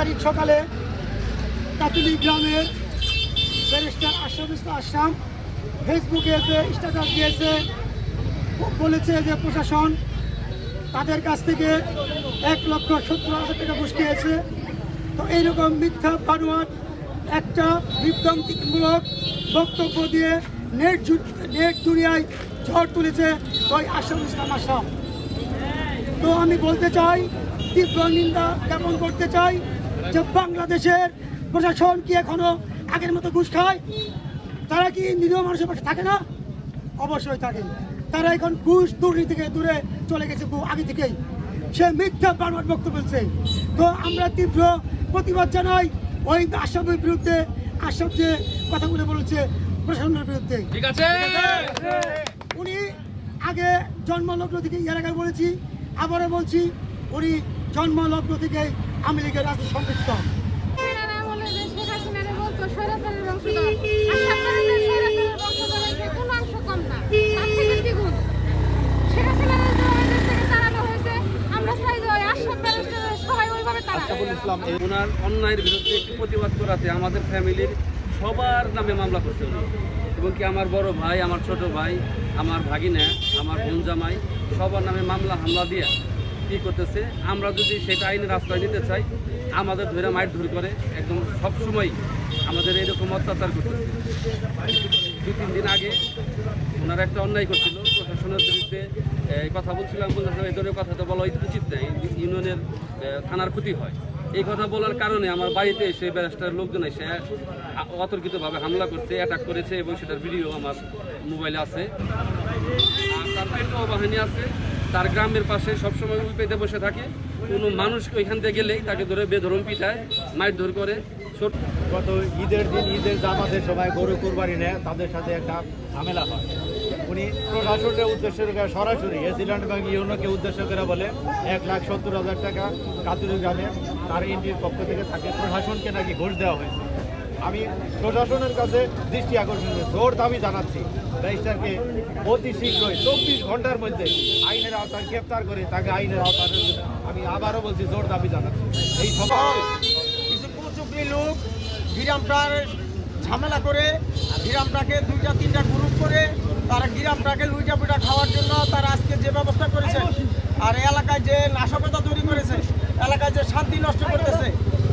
তারিখ সকালে কাতুলি গ্রামের ব্যারিস্টার আশরাফুল আসলাম ফেসবুকে স্ট্যাটাস দিয়েছে, বলেছে যে প্রশাসন তাদের কাছ থেকে 1,70,000 টাকা ঘুষ খেয়েছে। তো এইরকম মিথ্যা বানোয়াট একটা বিভ্রান্তিমূলক বক্তব্য দিয়ে নেট দুনিয়ায় ঝড় তুলেছে ওই আশরাফুল আসলাম। তো আমি বলতে চাই, তীব্র নিন্দা জ্ঞাপন করতে চাই যে বাংলাদেশের প্রশাসন কি এখনো আগের মতো ঘুষ খায়? তারা কি নিরীহ মানুষের পাশে থাকে না? অবশ্যই থাকে। তারা এখন ঘুষ দুর্নীতি থেকে দূরে চলে গেছে আগে থেকেই। সে মিথ্যা বানোয়াট বক্তব্য বলছে। তো আমরা তীব্র প্রতিবাদ জানাই ওই আশরাফের বিরুদ্ধে। আশরাফ যে কথাগুলো বলেছে প্রশাসনের বিরুদ্ধে, ঠিক আছে। উনি আগে জন্মলগ্ন থেকে এলাকায় বলেছি, আবারও বলছি, উনি জন্মলগ্ন থেকে আওয়ামী লীগের রাজনীতি সম্পৃক্ত। ওনার অন্যায়ের বিরুদ্ধে একটি প্রতিবাদ করাতে আমাদের ফ্যামিলির সবার নামে মামলা করতে হলো, এবং কি আমার বড় ভাই, আমার ছোট ভাই, আমার ভাগিনা, আমার বোন জামাই সবার নামে মামলা হামলা দিয়ে কী করতেছে। আমরা যদি সেটা আইনের আশ্রয় নিতে চাই, আমাদের ধরে মারধর করে, একদম সবসময় আমাদের এরকম অত্যাচার করতেছে। 2-3 দিন আগে ওনারা একটা অন্যায় করছিল, প্রশাসনের বিরুদ্ধে কথা বলছিলাম, বলছিলাম এই ধরনের কথা তো বলা উচিত নাই, ইউনিয়নের থানার ক্ষতি হয়। এই কথা বলার কারণে আমার বাড়িতে এসে ব্যারিস্টারের লোকজন এসে অতর্কিতভাবে হামলা করছে, অ্যাটাক করেছে, এবং সেটার ভিডিও আমার মোবাইলে আছে। আর তার পেট্রোল বাহিনী আছে, তার গ্রামের পাশে সবসময় পেতে বসে থাকে। কোনো মানুষ ওইখান থেকে গেলেই তাকে ধরে বেধরম পিটায়, মারধর করে। গত ঈদের দিন ঈদের জামাতের সময় গরু কুরবানি নেয়, তাদের সাথে একটা ঝামেলা হয়। উনি প্রশাসনের উদ্দেশ্য করে সরাসরি এসিল্যান্ড ব্যাংক ইউনোকে উদ্দেশ্য করে বলে 1,70,000 টাকা কাতুরি গ্রামে তার এনটির পক্ষ থেকে তাকে প্রশাসনকে নাকি ঘুষ দেওয়া হয়েছে। আমি প্রশাসনের কাছে দৃষ্টি আকর্ষণ জোর দাবি জানাচ্ছি, ব্যারিস্টারকে অতি শীঘ্রই 24 ঘন্টার মধ্যে আইনের আওতায় গ্রেপ্তার করে তাকে আইনের আওতায় আমি আবারও বলছি জোর দাবি জানাচ্ছি। এই সভা কিছু কুচুকরি লোক গ্রামটার ঝামেলা করে, গ্রামটাকে 2-3টা গ্রুপ করে তারা গ্রামটাকে লুইটা পুইটা খাওয়ার জন্য তারা আজকে যে ব্যবস্থা করেছে, আর এলাকায় যে নাশকতা তৈরি করেছে, এলাকায় যে শান্তি নষ্ট করতেছে,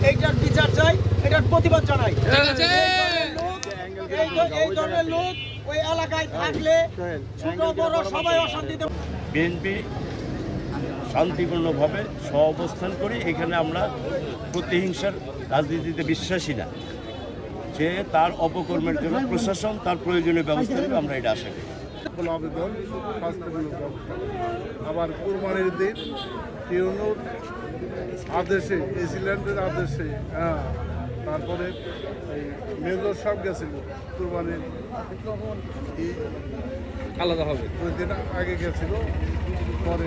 এইটার বিচার চাই, এটার প্রতিবাদ জানাই। এই ধরনের লোক ওই এলাকায় থাকলে ছোট বড় সবাই অশান্তিতে। বিএনপি শান্তিপূর্ণভাবে অবস্থান করি। এখানে আমরা প্রতিহিংসার রাজনীতিতে বিশ্বাসী না। যে তার অপকর্মের জন্য প্রশাসন তার প্রয়োজনীয় ব্যবস্থা নেবে, আমরা এটা আশা করি। আবেদন শাস্তিমূলক ব্যবস্থা। আবার কুরবানির দিন ইউনোর আদেশে, এসিল্যান্ডের আদেশে, তারপরে এই মেজর সাহেব গেছিল কুরবানির আলাদা হবে, ওই দিন আগে গেছিল, পরে